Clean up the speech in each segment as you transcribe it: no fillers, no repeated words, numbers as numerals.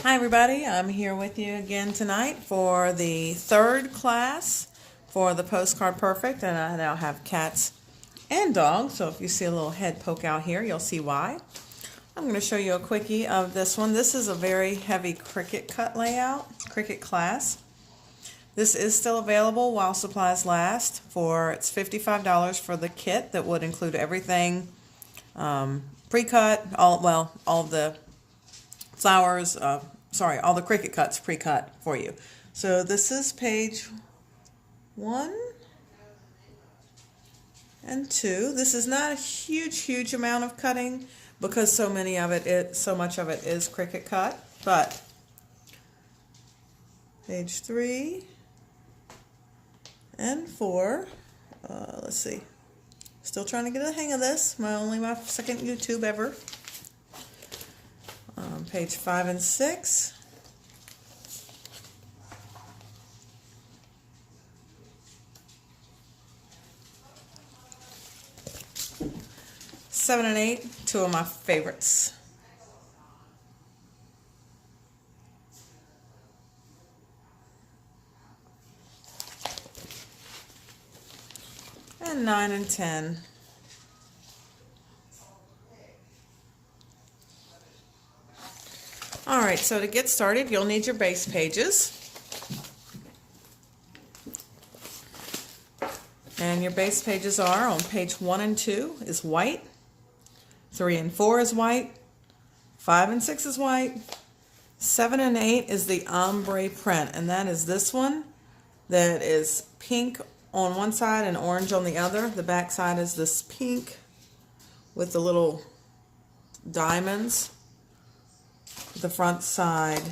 Hi everybody, I'm here with you again tonight for the third class for the Postcard Perfect, and I now have cats and dogs, so if you see a little head poke out here, you'll see why. I'm going to show you a quickie of this one. This is a very heavy Cricut cut layout, Cricut class. This is still available while supplies last. It's $55 for the kit that would include everything pre-cut, all of the flowers, all the Cricut cuts pre-cut for you. So this is page 1 and 2. This is not a huge amount of cutting because so much of it is Cricut cut, but page 3 and 4. Let's see. Still trying to get the hang of this. My second YouTube ever. Page 5 and 6. Seven and 8, two of my favorites. And 9 and 10. Alright, so to get started, you'll need your base pages. And your base pages are on page 1 and 2 is white, 3 and 4 is white, 5 and 6 is white, 7 and 8 is the ombre print, and that is this one that is pink on one side and orange on the other. The back side is this pink with the little diamonds. The front side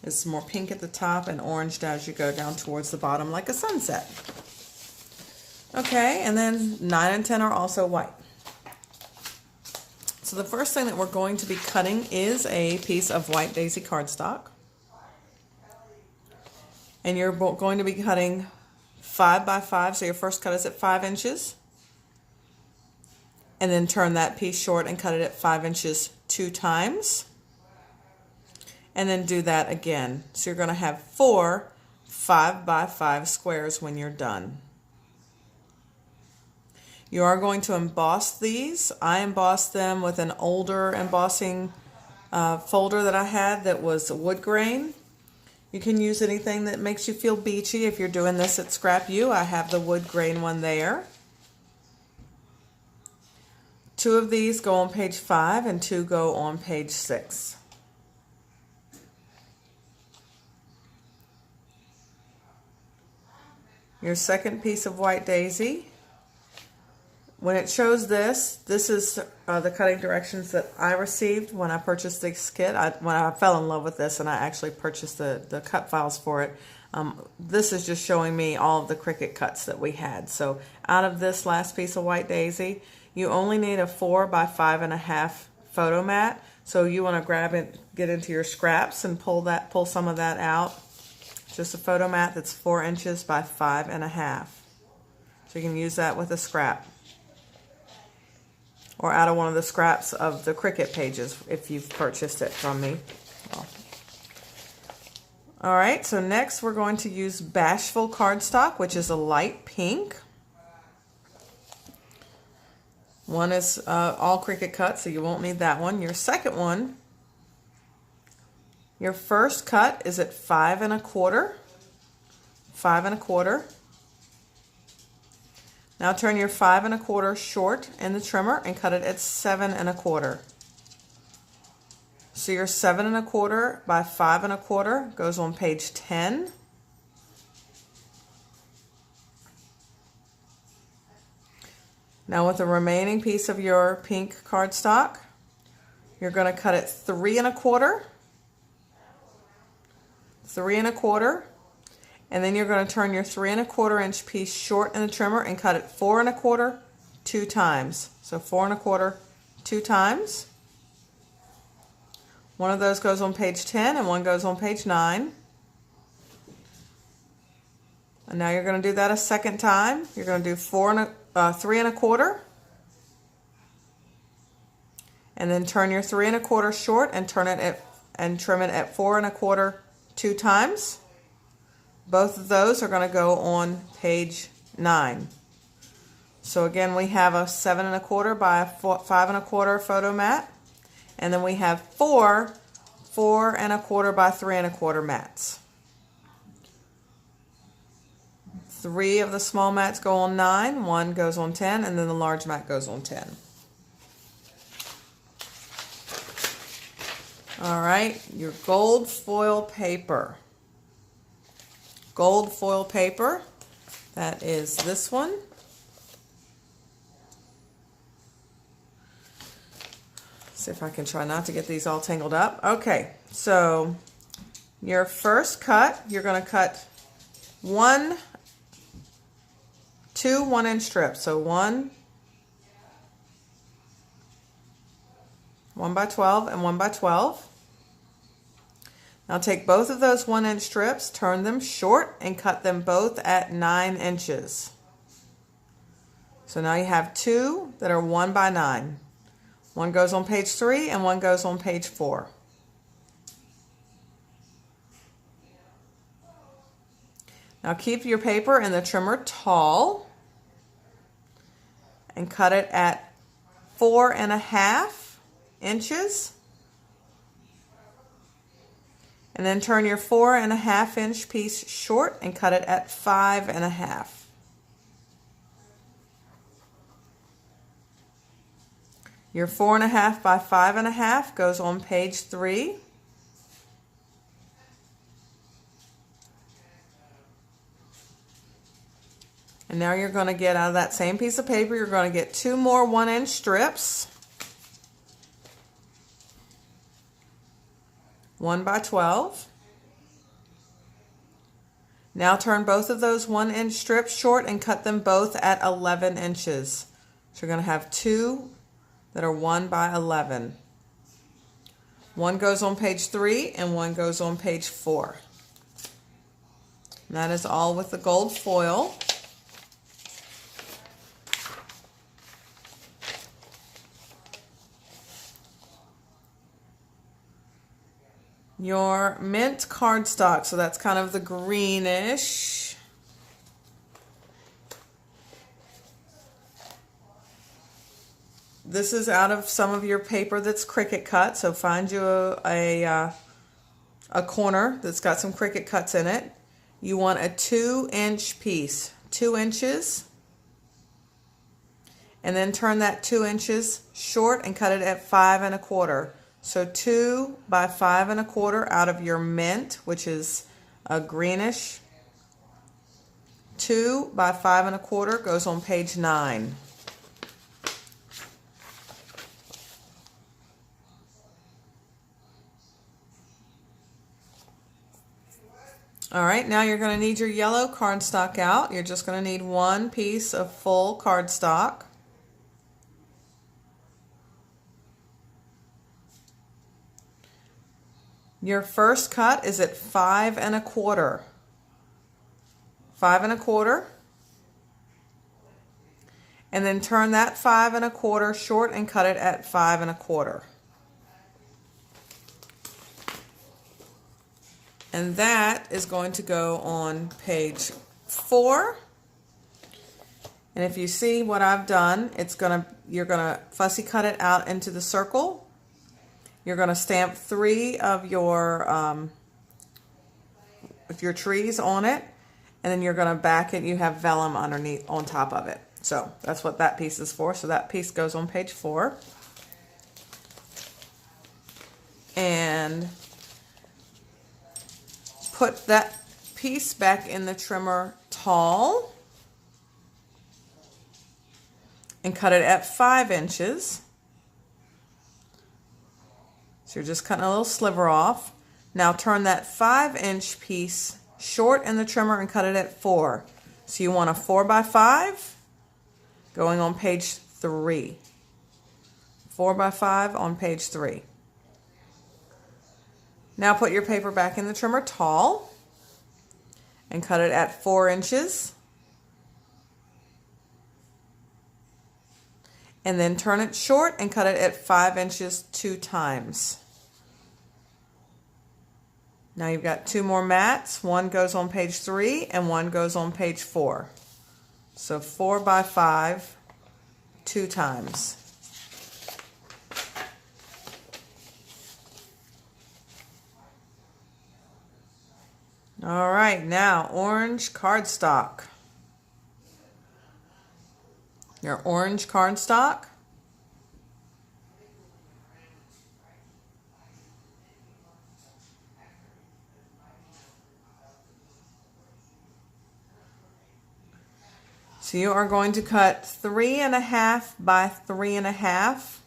is more pink at the top and orange as you go down towards the bottom like a sunset. Okay, and then 9 and 10 are also white. So the first thing that we're going to be cutting is a piece of white daisy cardstock. And you're going to be cutting 5 by 5, so your first cut is at 5 inches. And then turn that piece short and cut it at 5 inches 2 times. And then do that again. So you're going to have 4 5 by 5 squares when you're done. You are going to emboss these. I embossed them with an older embossing folder that I had that was wood grain. You can use anything that makes you feel beachy. If you're doing this at Scrap U, I have the wood grain one there. 2 of these go on page 5 and 2 go on page 6. Your second piece of white daisy. When it shows this is the cutting directions that I received when I purchased this kit. When I fell in love with this and I actually purchased the cut files for it. This is just showing me all of the Cricut cuts that we had. So out of this last piece of white daisy, you only need a 4 by 5.5 photo mat. So you want to grab it, get into your scraps and pull some of that out. Just a photo mat that's 4 inches by 5.5. So you can use that with a scrap. Or out of one of the scraps of the Cricut pages if you've purchased it from me. Alright, so next we're going to use Bashful cardstock, which is a light pink. One is all Cricut cut, so you won't need that one. Your second one, your first cut is at 5 1/4. 5 1/4. Now turn your 5 1/4 short in the trimmer and cut it at 7 1/4. So your 7 1/4 by 5 1/4 goes on page 10. Now with the remaining piece of your pink cardstock, you're going to cut it 3 1/4, 3 1/4, and then you're going to turn your 3 1/4 inch piece short in the trimmer and cut it 4 1/4 2 times. So 4 1/4 2 times. One of those goes on page 10 and one goes on page 9. And now you're going to do that a second time. You're going to do 3 1/4, and then turn your 3 1/4 short and trim it at 4 1/4 2 times. Both of those are going to go on page 9. So again, we have a 7 1/4 by a 5 1/4 photo mat, and then we have 4 1/4 by 3 1/4 mats. 3 of the small mats go on 9, 1 goes on 10, and then the large mat goes on 10. All right, your gold foil paper. Gold foil paper, that is this one. See if I can try not to get these all tangled up. Okay, so your first cut, you're going to cut 2 1-inch strips. So 1 by 12 and 1 by 12. Now take both of those 1-inch strips, turn them short, and cut them both at 9 inches. So now you have 2 that are 1 by 9. One goes on page 3 and one goes on page 4. Now keep your paper and the trimmer tall and cut it at 4 1/2 inches. And then turn your 4 1/2 inch piece short and cut it at 5 1/2. Your 4 1/2 by 5 1/2 goes on page 3. And now you're going to get out of that same piece of paper, you're going to get 2 more 1-inch strips. 1 by 12. Now turn both of those 1-inch strips short and cut them both at 11 inches. So you're going to have 2 that are 1 by 11. One goes on page 3 and one goes on page 4. And that is all with the gold foil. Your mint cardstock, so that's kind of the greenish. This is out of some of your paper that's cricut cut, so find you a corner that's got some cricut cuts in it. You want a 2-inch piece, 2 inches, and then turn that 2 inches short and cut it at 5 1/4. So 2 by 5 1/4 out of your mint, which is a greenish. 2 by 5 1/4 goes on page 9. All right, now you're going to need your yellow cardstock out. You're just going to need 1 piece of full cardstock. Your first cut is at 5 1/4. 5 1/4. And then turn that 5 1/4 short and cut it at 5 1/4. And that is going to go on page 4. And if you see what I've done, you're gonna fussy cut it out into the circle. You're going to stamp 3 of your trees on it, and then you're going to back it. You have vellum underneath on top of it. So that's what that piece is for. So that piece goes on page 4. And put that piece back in the trimmer tall and cut it at 5 inches. So you're just cutting a little sliver off. Now turn that 5-inch piece short in the trimmer and cut it at 4. So you want a 4 by 5 going on page 3. 4 by 5 on page 3. Now put your paper back in the trimmer tall and cut it at 4 inches. and then turn it short and cut it at 5 inches 2 times. Now you've got 2 more mats. One goes on page 3 and one goes on page 4. So 4 by 5 2 times. All right, now orange cardstock. Your orange cardstock. So you are going to cut 3.5 by 3.5,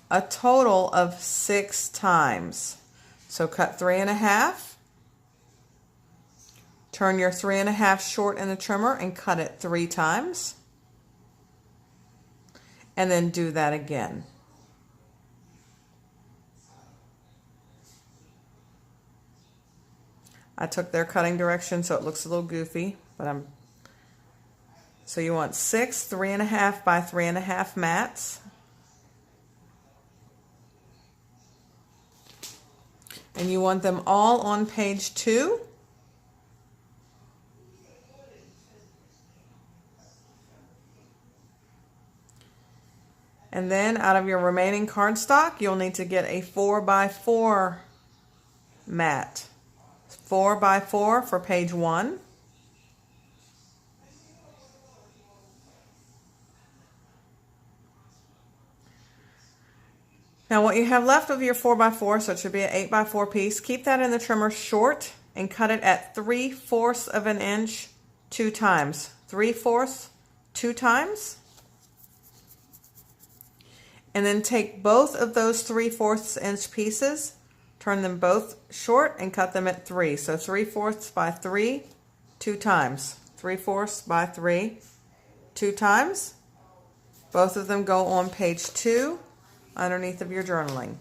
a total of 6 times. So cut 3.5, turn your 3.5 short in the trimmer and cut it 3 times, and then do that again. I took their cutting direction so it looks a little goofy, but so you want 6 3.5 by 3.5 mats. And you want them all on page 2. And then out of your remaining cardstock, you'll need to get a 4 by 4 mat. 4 by 4 for page 1. Now what you have left of your 4 by 4, so it should be an 8 by 4 piece, keep that in the trimmer short and cut it at 3/4 of an inch 2 times. 3/4 2 times. And then take both of those 3/4 inch pieces, turn them both short and cut them at 3. So 3/4 by 3 2 times. 3/4 by 3 2 times. Both of them go on page 2. Underneath of your journaling.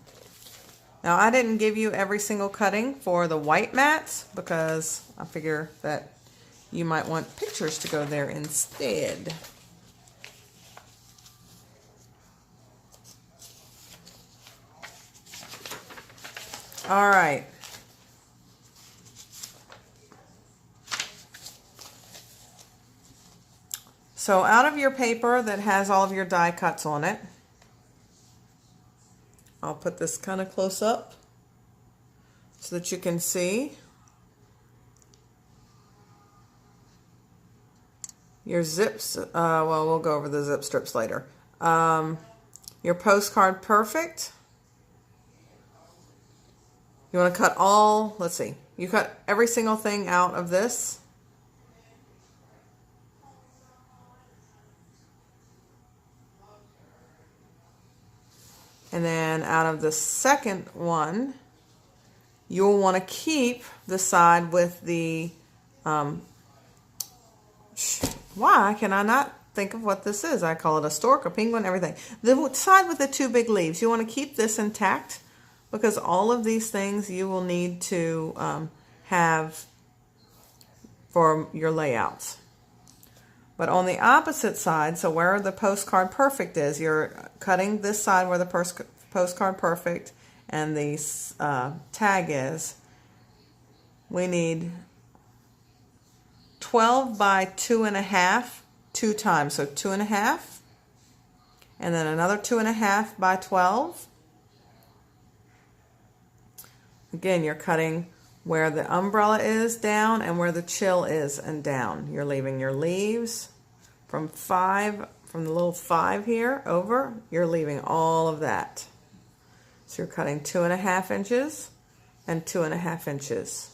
Now I didn't give you every single cutting for the white mats because I figure that you might want pictures to go there instead. All right. So out of your paper that has all of your die cuts on it, I'll put this kind of close up so that you can see your zips. Well, we'll go over the zip strips later. Your Postcard Perfect. You want to cut all, let's see, you cut every single thing out of this. And then out of the second one, you'll want to keep the side with the, why can I not think of what this is? I call it a stork, a penguin, everything. The side with the 2 big leaves, you want to keep this intact because all of these things you will need to have for your layouts. But on the opposite side, so where the Postcard Perfect is, you're cutting this side where the Postcard Perfect and the tag is. We need 12 by 2.5 2 times. So 2.5 and then another 2.5 by 12. Again, you're cutting where the umbrella is down and where the chill is and down. You're leaving your leaves from the little 5 here over, you're leaving all of that. So you're cutting 2.5 inches and 2.5 inches.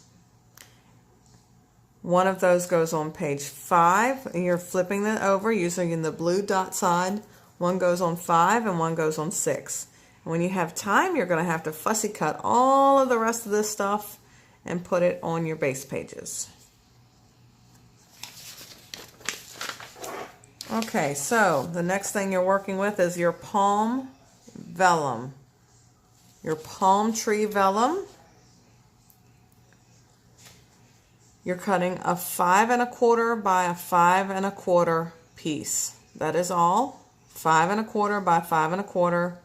One of those goes on page 5 and you're flipping it over using the blue dot side. One goes on 5 and one goes on 6. And when you have time, you're going to have to fussy cut all of the rest of this stuff and put it on your base pages. Okay, so the next thing you're working with is your palm vellum. Your palm tree vellum. You're cutting a 5 1/4 by a 5 1/4 piece. That is all. 5¼ by 5¼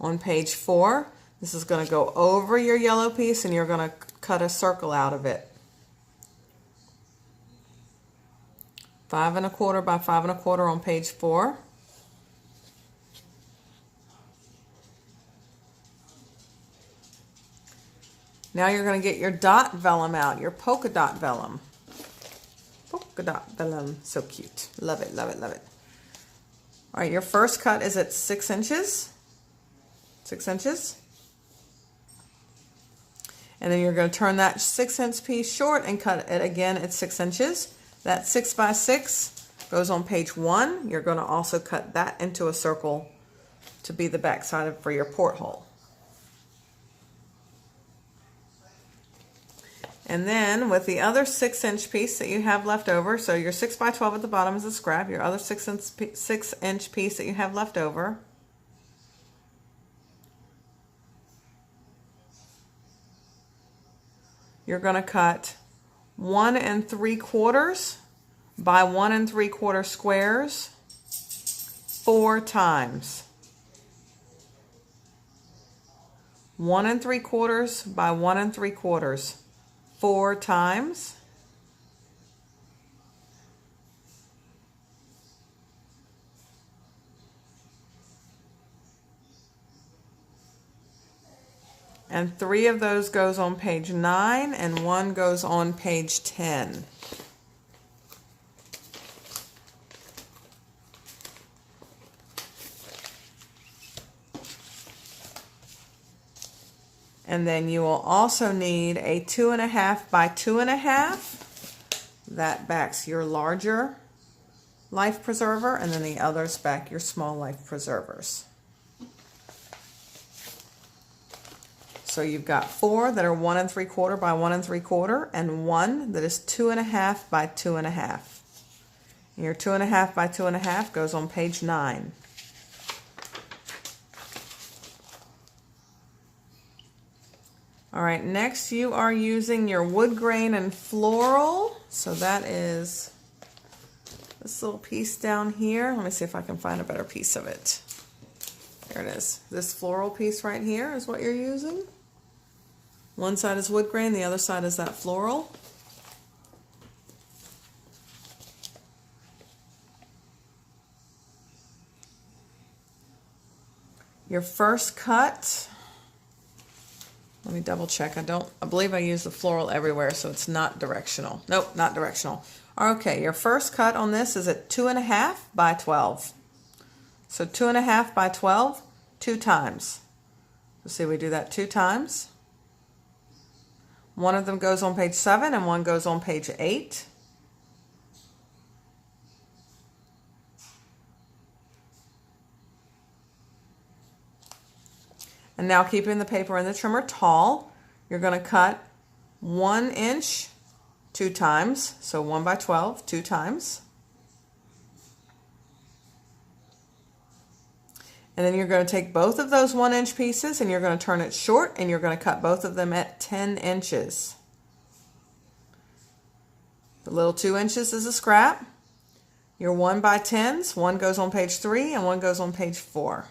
on page 4. This is going to go over your yellow piece and you're going to cut a circle out of it. 5¼ by 5¼ on page 4. Now you're going to get your dot vellum out, your polka dot vellum. Polka dot vellum, so cute. Love it, love it, love it. All right, your first cut is at 6 inches. 6 inches. And then you're going to turn that 6-inch piece short and cut it again at 6 inches. That 6 by 6 goes on page 1. You're going to also cut that into a circle to be the back side for your porthole. And then with the other 6-inch piece that you have left over, so your 6 by 12 at the bottom is a scrap, your other 6-inch piece that you have left over, you're going to cut 1 3/4 by 1 3/4 squares 4 times. 1 3/4 by 1 3/4 4 times. And 3 of those goes on page 9 and 1 goes on page 10. And then you will also need a 2½ by 2½. That backs your larger life preserver, and then the others back your small life preservers. So you've got 4 that are 1 3/4 by 1 3/4 and 1 that is 2½ by 2½. And your 2½ by 2½ goes on page 9. All right, next you are using your wood grain and floral. So that is this little piece down here. Let me see if I can find a better piece of it. There it is. This floral piece right here is what you're using. One side is wood grain, the other side is that floral. Your first cut, let me double check. I believe I use the floral everywhere, so it's not directional. Nope, not directional. Okay, your first cut on this is at 2½ by 12. So 2½ by 12, 2 times. So see, we do that 2 times. One of them goes on page 7 and one goes on page 8. And now keeping the paper and the trimmer tall, you're going to cut 1 inch 2 times. So 1 by 12, 2 times. And then you're going to take both of those 1-inch pieces and you're going to turn it short and you're going to cut both of them at 10 inches. The little 2 inches is a scrap. Your 1 by 10s, one goes on page 3 and one goes on page 4.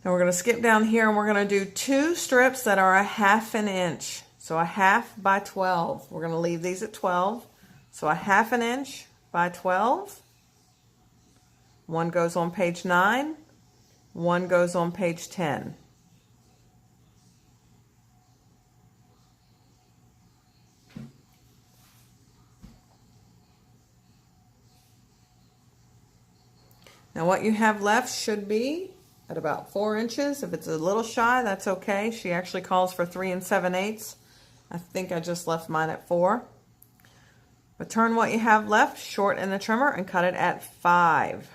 Now we're going to skip down here and we're going to do 2 strips that are 1/2 inch. So 1/2 by 12. We're going to leave these at 12. So 1/2 inch by 12. One goes on page 9. One goes on page 10. Now what you have left should be at about 4 inches. If it's a little shy, that's okay. She actually calls for 3 7/8. I think I just left mine at 4. But turn what you have left short in the trimmer and cut it at 5.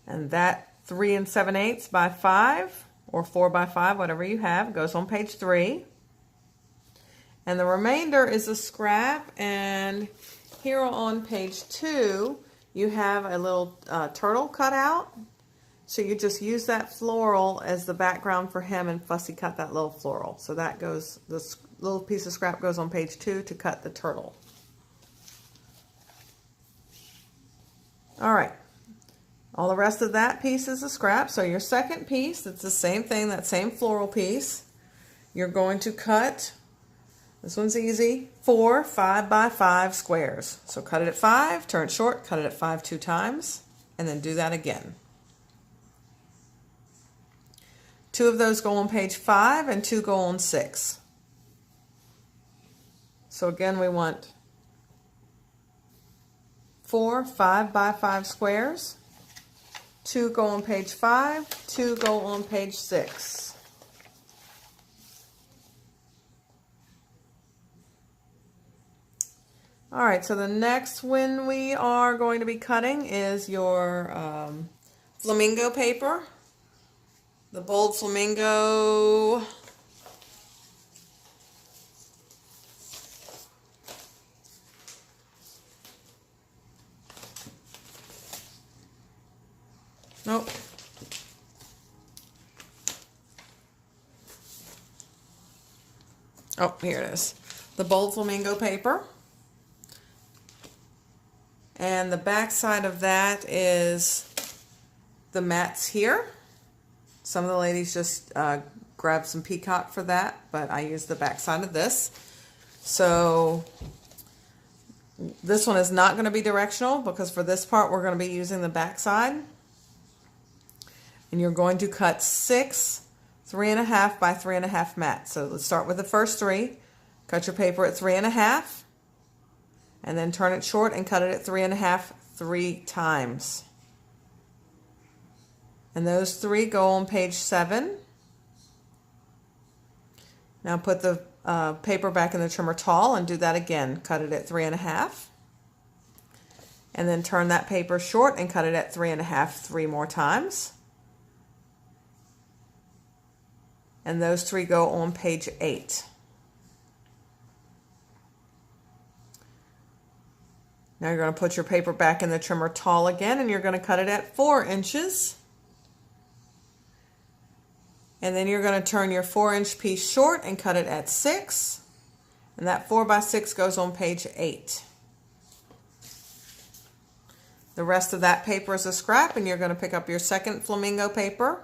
And that 3 7/8 by 5 or 4 by 5, whatever you have, goes on page 3. And the remainder is a scrap, and here on page 2 you have a little turtle cut out, So you just use that floral as the background for him and fussy cut that little floral. So that goes, this little piece of scrap goes on page 2 to cut the turtle. All right. All the rest of that piece is a scrap. So your second piece, it's the same thing, that same floral piece. You're going to cut, this one's easy, 4 5x5 squares. So cut it at 5, turn it short, cut it at 5 2 times, and then do that again. 2 of those go on page 5 and 2 go on 6. So again, we want 4 5x5 squares. 2 go on page 5, 2 go on page 6. All right, so the next one we are going to be cutting is your flamingo paper. The bold flamingo. Nope. Oh, here it is. The bold flamingo paper. And the back side of that is the mats here. Some of the ladies just grabbed some peacock for that, but I used the back side of this. So this one is not going to be directional because for this part we're going to be using the back side. And you're going to cut 6 3.5 by 3.5 mats. So let's start with the first 3. Cut your paper at 3.5 and then turn it short and cut it at 3.5 3 times. And those 3 go on page 7. Now put the paper back in the trimmer tall and do that again. Cut it at 3.5. And then turn that paper short and cut it at 3.5 3 more times. And those 3 go on page 8. Now you're going to put your paper back in the trimmer tall again and you're going to cut it at 4 inches. And then you're going to turn your 4-inch piece short and cut it at 6. And that 4 by 6 goes on page 8. The rest of that paper is a scrap and you're going to pick up your second flamingo paper.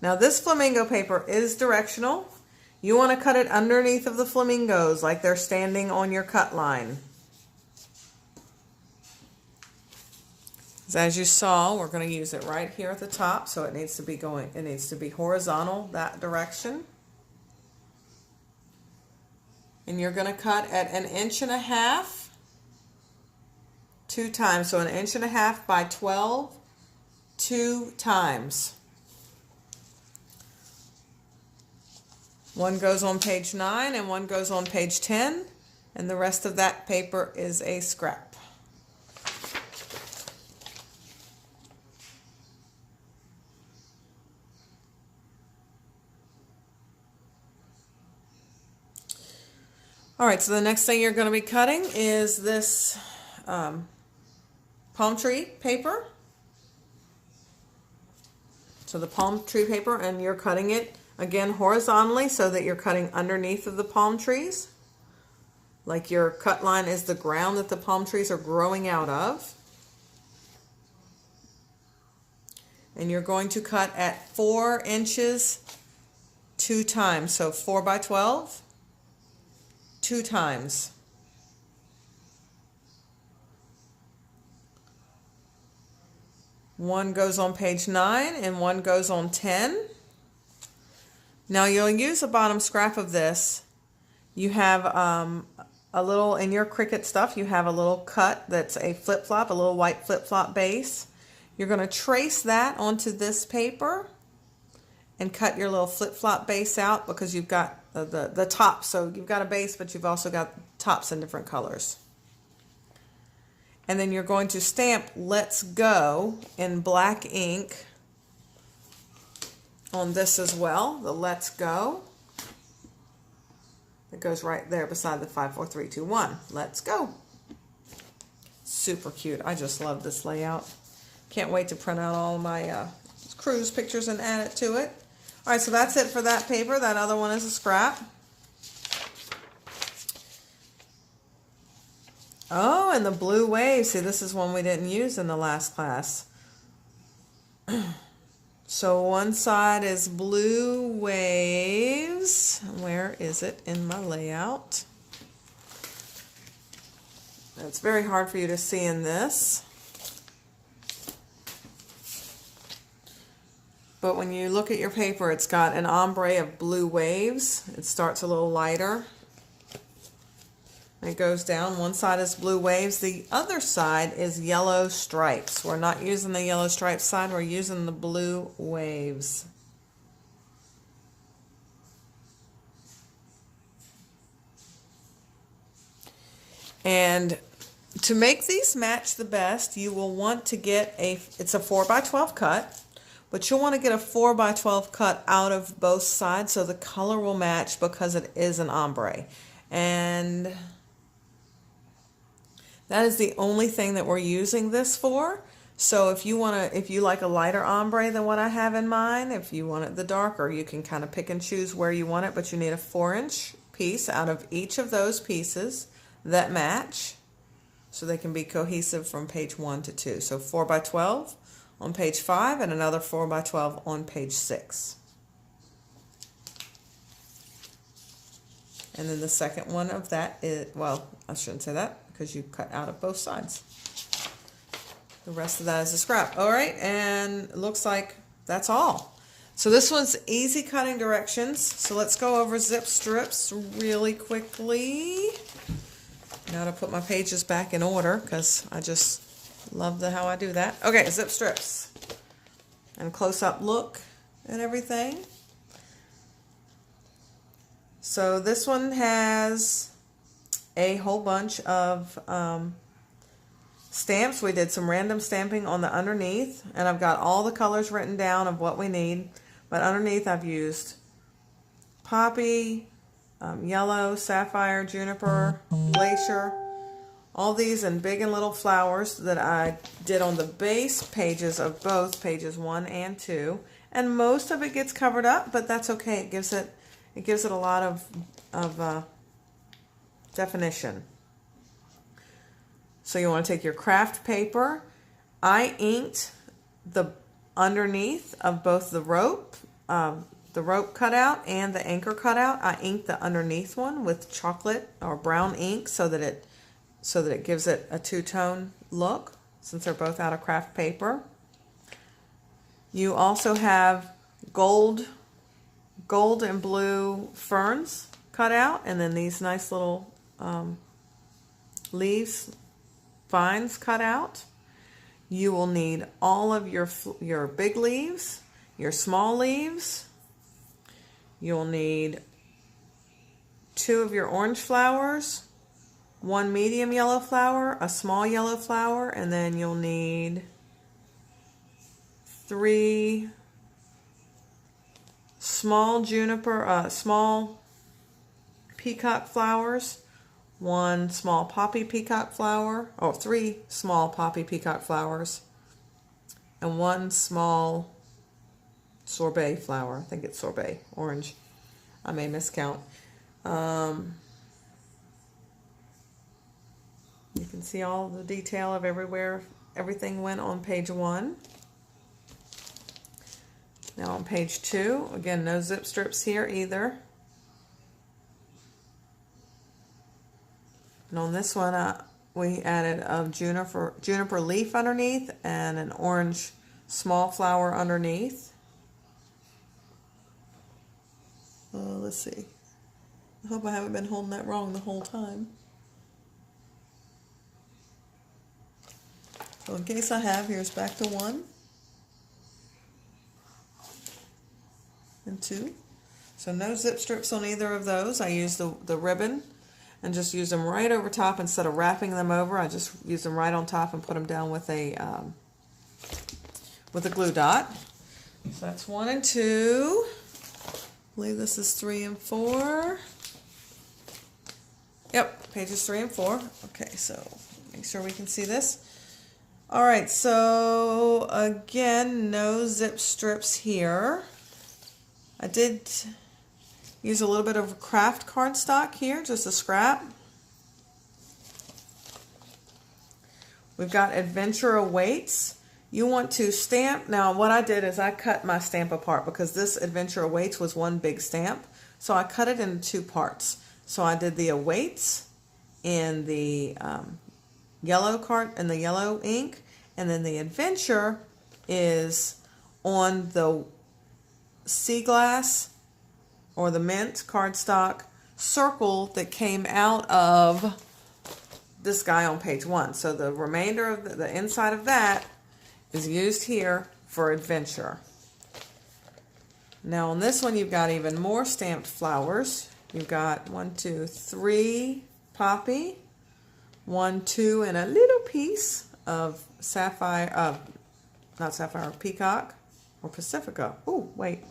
Now this flamingo paper is directional. You want to cut it underneath of the flamingos like they're standing on your cut line. As you saw, we're going to use it right here at the top, so it needs to be horizontal that direction. And you're going to cut at 1.5 inches 2 times. So 1.5 inches by 12 2 times. One goes on page 9 and one goes on page 10, and the rest of that paper is a scrap. All right, so the next thing you're going to be cutting is this palm tree paper. So the palm tree paper, and you're cutting it again horizontally so that you're cutting underneath of the palm trees. Like your cut line is the ground that the palm trees are growing out of. And you're going to cut at 4 inches 2 times. So 4 by 12. 2 times. One goes on page 9 and one goes on 10. Now you'll use the bottom scrap of this. You have a little, in your Cricut stuff, you have a little cut that's a flip-flop, a little white flip-flop base. You're going to trace that onto this paper and cut your little flip-flop base out because you've got the top. So you've got a base, but you've also got tops in different colors. And then you're going to stamp "Let's Go" in black ink on this as well, the "Let's Go." It goes right there beside the 5, 4, 3, 2, 1. Let's go. super cute. I just love this layout. Can't wait to print out all my cruise pictures and add it to it. All right, so that's it for that paper. That other one is a scrap. Oh, and the blue wave. See, this is one we didn't use in the last class. So one side is blue waves. Where is it in my layout? It's very hard for you to see in this. But when you look at your paper, it's got an ombre of blue waves. It starts a little lighter. It goes down. One side is blue waves. The other side is yellow stripes. We're not using the yellow stripes side. We're using the blue waves. And to make these match the best, you will want to get it's a 4x12 cut, but you'll want to get a 4x12 cut out of both sides so the color will match because it is an ombre. And that is the only thing that we're using this for. So if you like a lighter ombre than what I have in mine, if you want it the darker, you can kind of pick and choose where you want it, but you need a 4-inch piece out of each of those pieces that match so they can be cohesive from page 1 to 2. So 4x12 on page 5 and another 4x12 on page 6. And then the second one of that is, well, I shouldn't say that because you cut out of both sides. The rest of that is a scrap. All right, and it looks like that's all. So this one's easy cutting directions. So let's go over zip strips really quickly. Now to put my pages back in order because I just love how I do that. Okay, zip strips. And close-up look and everything. So this one has a whole bunch of stamps. We did some random stamping on the underneath, and I've got all the colors written down of what we need. But underneath I've used poppy, yellow, sapphire, juniper, glacier, all these in big and little flowers that I did on the base pages of both pages 1 and 2. And most of it gets covered up, but that's okay. It gives it a lot of definition. So you want to take your craft paper. I inked the underneath of both the rope cutout and the anchor cutout. I inked the underneath one with chocolate or brown ink so that it gives it a two-tone look since they're both out of craft paper. You also have gold and blue ferns cut out, and then these nice little leaves, vines cut out. You will need all of your big leaves, your small leaves. You'll need 2 of your orange flowers, 1 medium yellow flower, a small yellow flower, and then you'll need 3 small juniper, small peacock flowers, 1 small poppy peacock flower, or 3 small poppy peacock flowers, and 1 small sorbet flower. I think it's sorbet, orange. I may miscount. You can see all the detail of everywhere everything went on page 1. Now on page 2, again, no zip strips here either. And on this one, we added a juniper leaf underneath and an orange small flower underneath. Let's see. I hope I haven't been holding that wrong the whole time. So in case I have, here's back to 1 and 2. So no zip strips on either of those. I used the ribbon and just use them right over top instead of wrapping them over. I just use them right on top and put them down with a glue dot. So that's 1 and 2. I believe this is 3 and 4. Yep, pages 3 and 4. Okay, so Make sure we can see this. All right, so again, no zip strips here. I did use a little bit of craft cardstock here, just a scrap. We've got Adventure Awaits. You want to stamp. Now what I did is I cut my stamp apart because this Adventure Awaits was one big stamp. So I cut it into two parts. So I did the Awaits in the yellow card and the yellow ink, and then the Adventure is on the sea glass or the mint cardstock circle that came out of this guy on page 1. So the remainder of the inside of that is used here for Adventure. Now on this one you've got even more stamped flowers. You've got 1, 2, 3 poppy, 1, 2, and a little piece of sapphire, not sapphire, peacock or Pacifica. Oh, wait.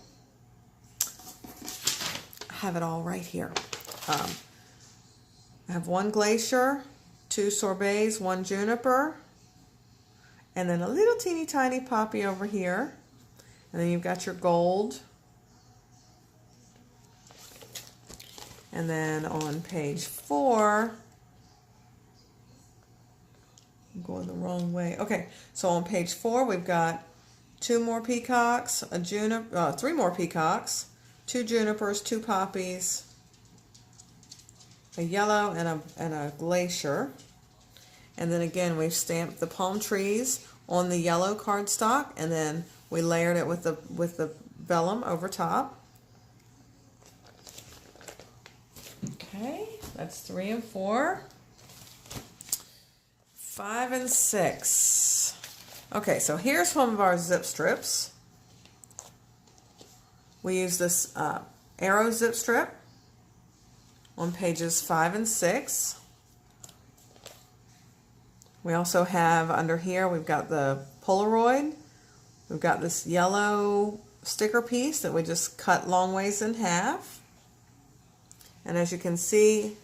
I have it all right here. I have 1 glacier, 2 sorbets, 1 juniper, and then a little teeny tiny poppy over here. And then you've got your gold. And then on page 4, I'm going the wrong way. Okay, so on page 4 we've got 2 more peacocks, a juniper, 3 more peacocks, 2 junipers, 2 poppies, a yellow and a glacier. And then again we've stamped the palm trees on the yellow cardstock, and then we layered it with the vellum over top. Okay, that's 3 and 4. 5 and 6. Okay, so here's some of our zip strips. We use this arrow zip strip on pages 5 and 6. We also have under here, we've got the Polaroid. We've got this yellow sticker piece that we just cut long ways in half. And as you can see,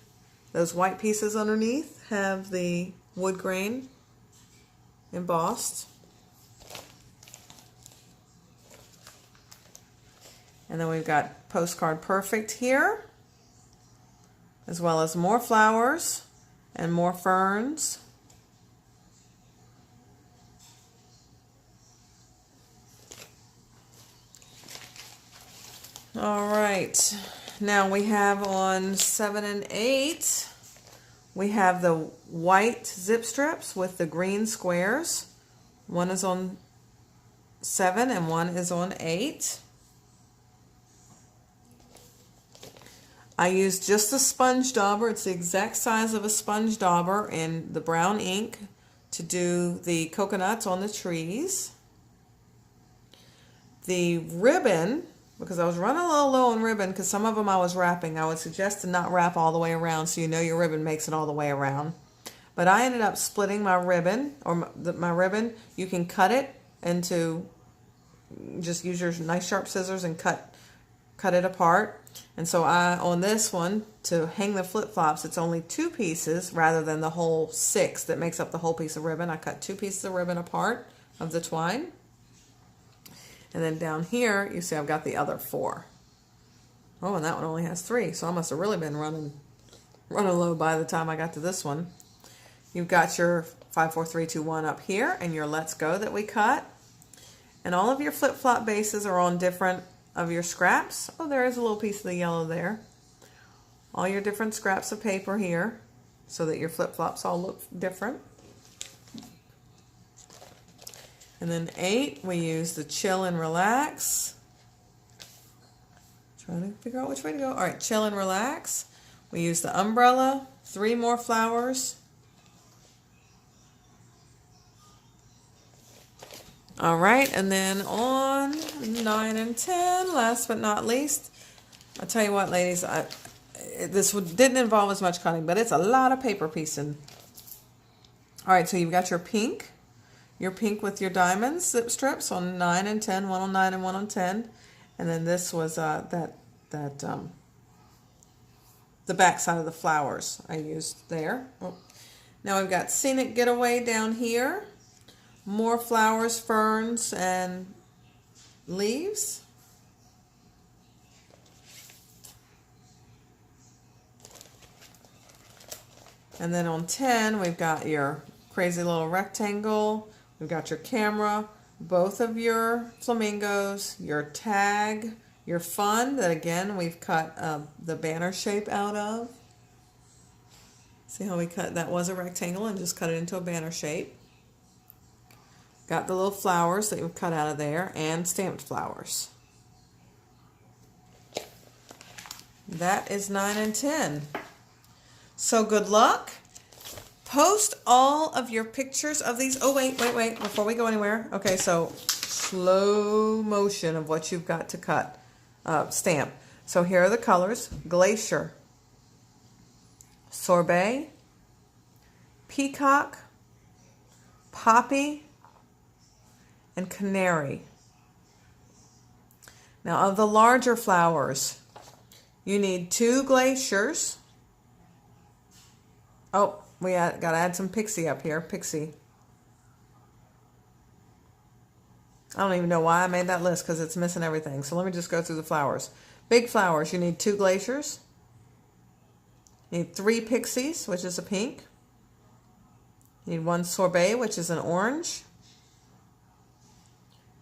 those white pieces underneath have the wood grain embossed. And then we've got Postcard Perfect here, as well as more flowers and more ferns. All right, now we have on 7 and 8, we have the white zip strips with the green squares. One is on 7 and one is on 8. I used just a sponge dauber. It's the exact size of a sponge dauber in the brown ink to do the coconuts on the trees. The ribbon, because I was running a little low on ribbon because some of them I was wrapping. I would suggest to not wrap all the way around so you know your ribbon makes it all the way around. But I ended up splitting my ribbon, or my ribbon. You can cut it into, just use your nice sharp scissors and cut it apart. And so on this one, to hang the flip-flops, it's only 2 pieces rather than the whole 6 that makes up the whole piece of ribbon. I cut 2 pieces of ribbon apart of the twine. And then down here, you see I've got the other 4. Oh, and that one only has 3, so I must have really been running low by the time I got to this one. You've got your 5, 4, 3, 2, 1 up here, and your Let's Go that we cut. And all of your flip-flop bases are on different of your scraps. Oh, there is a little piece of the yellow there. All your different scraps of paper here, so that your flip-flops all look different. And then 8, we use the Chill and Relax. Trying to figure out which way to go. All right, Chill and Relax. We use the umbrella, 3 more flowers. All right, and then on 9 and 10, last but not least, I'll tell you what, ladies, this didn't involve as much cutting, but it's a lot of paper piecing. All right, so you've got your pink with your diamonds zip strips on 9 and 10, one on 9 and one on 10. And then this was the back side of the flowers I used there. Oh. Now we've got Scenic Getaway down here. More flowers, ferns, and leaves. And then on 10, we've got your crazy little rectangle. We've got your camera, both of your flamingos, your tag, your fun that again we've cut the banner shape out of. See how we cut, that was a rectangle and just cut it into a banner shape. Got the little flowers that we've cut out of there and stamped flowers. That is 9 and 10. So good luck. Post all of your pictures of these. Oh, wait, before we go anywhere. Okay, so slow motion of what you've got to cut, stamp. So here are the colors: Glacier, Sorbet, Peacock, Poppy, and Canary. Now of the larger flowers, you need 2 glaciers. Oh, we got to add some Pixie up here. Pixie. I don't even know why I made that list because it's missing everything. So let me just go through the flowers. Big flowers, you need 2 glaciers. You need 3 pixies, which is a pink. You need 1 sorbet, which is an orange.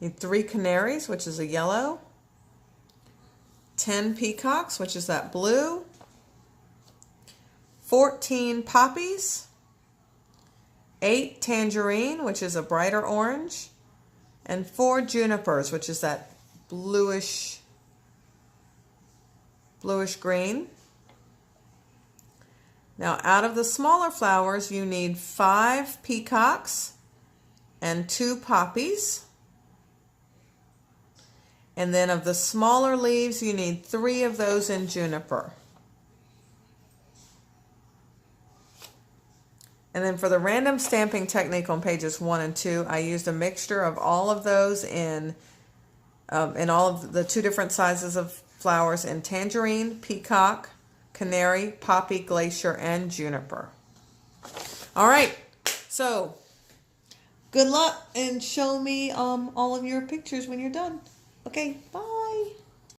You need 3 canaries, which is a yellow. 10 peacocks, which is that blue. 14 poppies. 8 tangerine, which is a brighter orange. And 4 junipers, which is that bluish green. Now, out of the smaller flowers, you need 5 peacocks and 2 poppies. And then of the smaller leaves, you need 3 of those in juniper. And then for the random stamping technique on pages 1 and 2, I used a mixture of all of those in all of the 2 different sizes of flowers in tangerine, peacock, canary, poppy, glacier, and juniper. All right, so good luck and show me all of your pictures when you're done. Okay, bye.